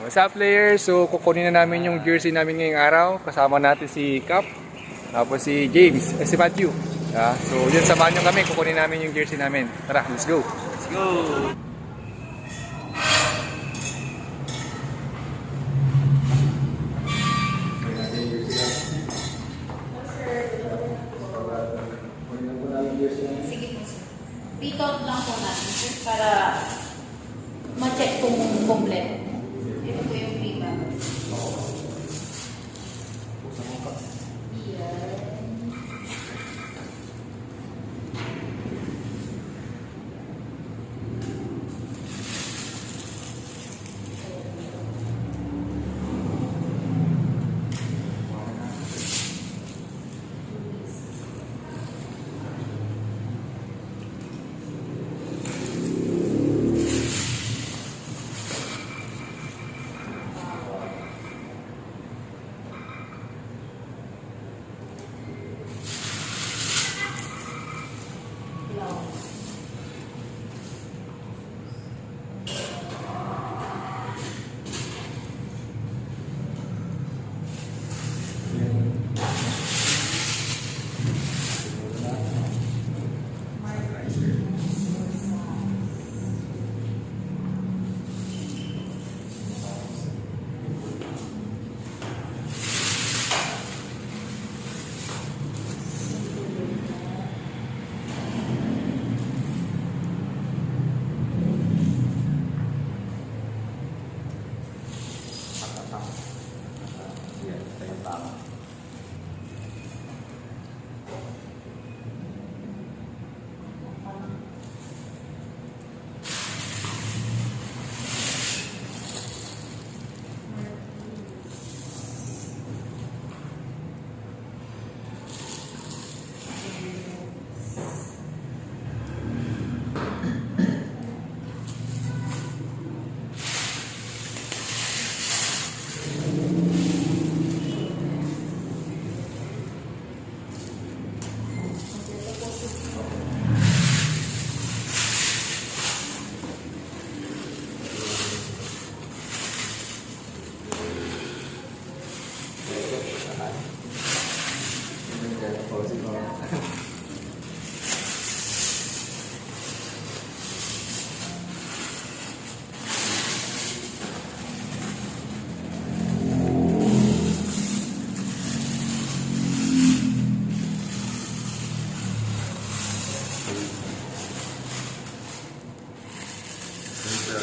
What's up players? So kukunin na namin yung jersey namin ngayong araw. Kasama natin si Cap, tapos si James, si Matthew. So yun, samahan nyo kami, kukunin namin yung jersey namin. Tara, let's go! Let's go! Sige po sir. Pick out lang po natin sir para ma-check kung complete. Ito po yung pick out.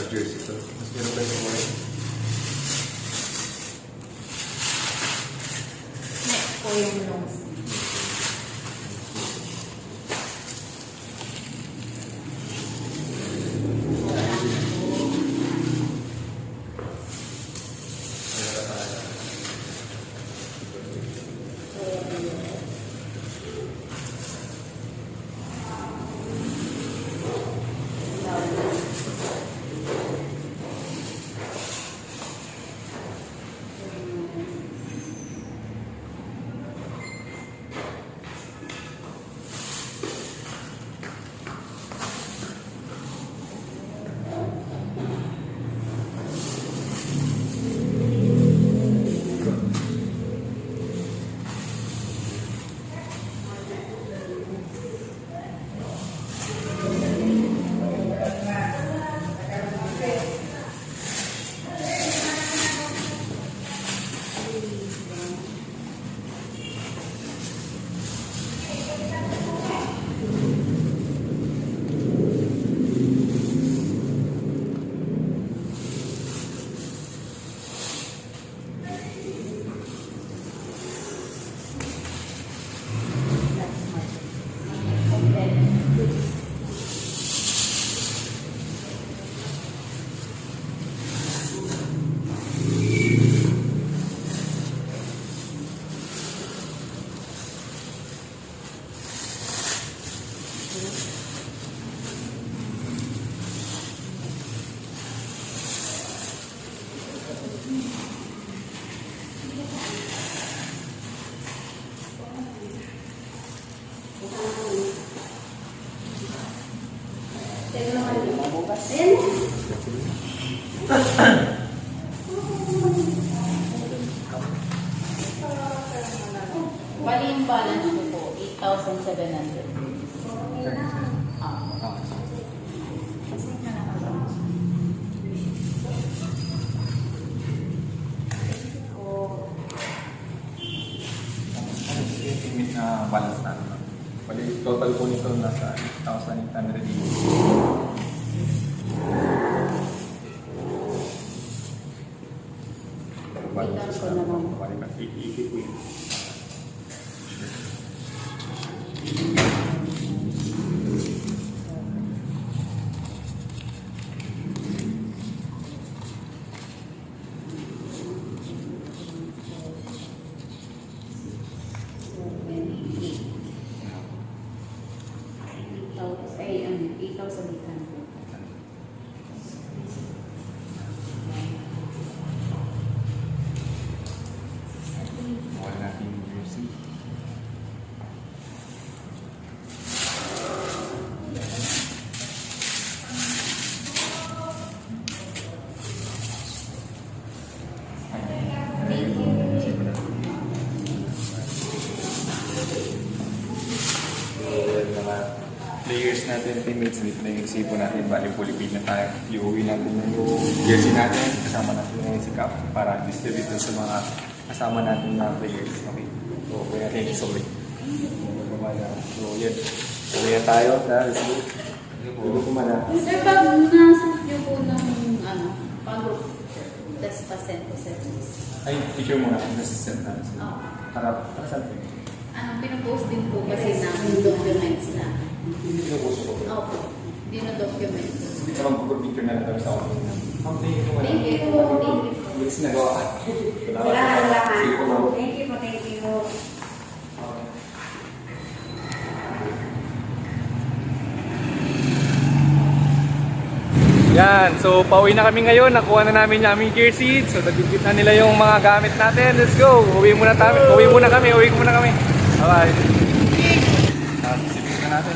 Jersey to. Mas meron ba yung mga? Next po yung long sleeve. Ayan. 1,700. Ah. Estimate na balance natin. Bali, total po nito nasa 8,800. Balance ko naman. Bali, 80 po yun. Ay, 8,800. Wala natin yung jersey. Mga players natin, teammates, dito na yung resibo natin. Bali, fully paid na tayo. Iuwi natin yung jersey natin. Kasama natin ngayon si Cap para distribute sa mga kasama natin na players. Okay. So, kaya thank you so much. So, yan. Uwi na tayo na resibo. Hindi ko man Sir, pag nasunod niyo po ng pag-group test pasent ko sir. ay, picture mo na. Nasa-send natin. Oo. Para saan? Pinapost din po kasi ng documents na. Pinupuso ko. Opo. Dino-document. Hindi ka mag-picture na lang tayo sa akin. Thank you. Thank you. Thank you. Bilis na gawa ka. Wala. Sige po, ma'am. Thank you po, thank you. Yan, so pauwi na kami ngayon, nakuha na namin yung aming jersey. So nagigit na nila yung mga gamit natin. Let's go! Uwi muna kami. Bye-bye. Sibig na natin.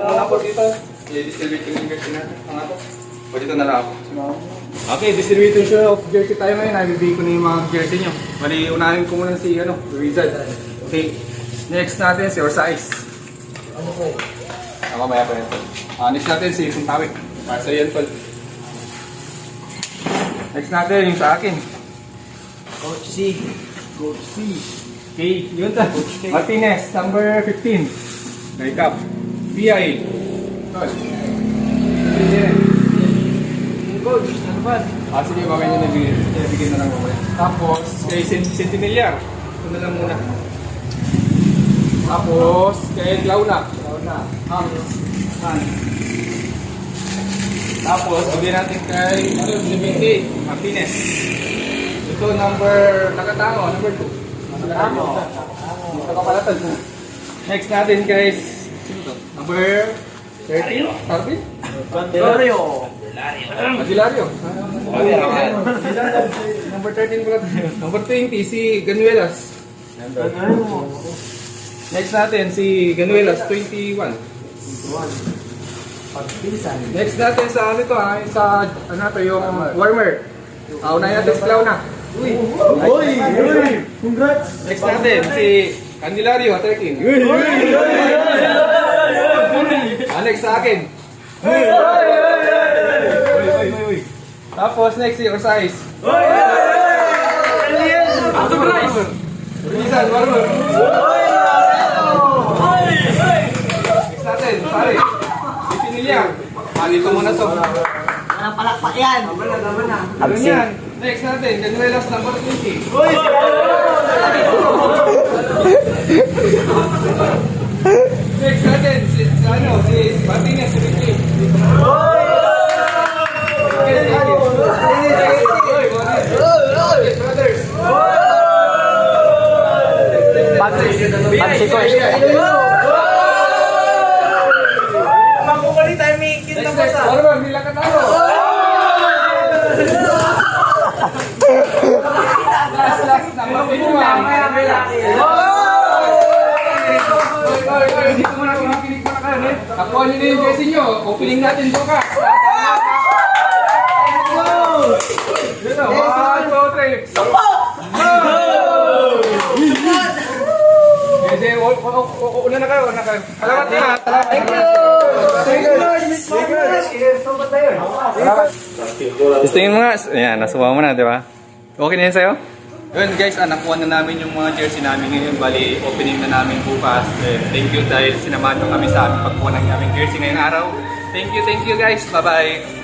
Ako dito, i-distribute yung jersey natin. O dito na lang ako. Okay, distribution of jersey tayo ngayon. Nabibigay ko na yung mga jersey nyo. Bali, unahin ko muna si Rizal. Okay, next natin si Orsais. Ano po? Ako maya pa ito. Next natin si Suntawik. Para sa yan, Tol. Next natin yung sa akin. Coach C. Coach C. Okay, yun ta. Martinez, number 15. Recap. PI. Tol. Coach, ano ba? Sige, mamaya nyo nabigyan na lang mamaya. Tapos, kay Centineliar. Ito na lang muna. Tapos, kay Glauna. Tapos, uli natin kay Lumindi Martinez. Ito, nakatango, number 2. Ito ka pala to. Next natin guys, sino to? Number 13? Tarvin? Banderio. Aguilario. Number 13 pala. Number 20, si Ganuelas. Next natin, si Ganuelas, 21. Pagpisan. Next natin sa sa yung warmer. Unahin natin si Clauna. Uy! Congrats! Next natin, si Candelario, 13. Next sa akin. Tapos next si Orsais. Rizal, warmer. Next natin, pare. Si Pinilya. Dito muna to. Walang palakpak yan! Ano yan? Next natin, Ganuelas number 20. Next natin, si Martinez, si Ricky. Brothers. Pansikoy. Pagkukulit tayo may kinta mo sa... Warmer, bilang katalo. Last number 21. Dito muna, kinikinig mo na kayo. Nakuha niyo na na yung jersey nyo. Opening natin bukas. Yun na, 1, 2, 3. Jersey, una na kayo, una kayo. Salamat na. Thank you! Thank you, Lord! Miss Marcos! Tingin mo nga. Ayan, nasuwa mo na, di ba? Okay na yun sa'yo? Yun guys, nakuha na namin yung mga jersey namin ngayon. Bali, opening na namin bukas. Thank you dahil sinamahan nyo kami sa pagkuha ng aming jersey ngayong araw. Thank you guys. Bye-bye.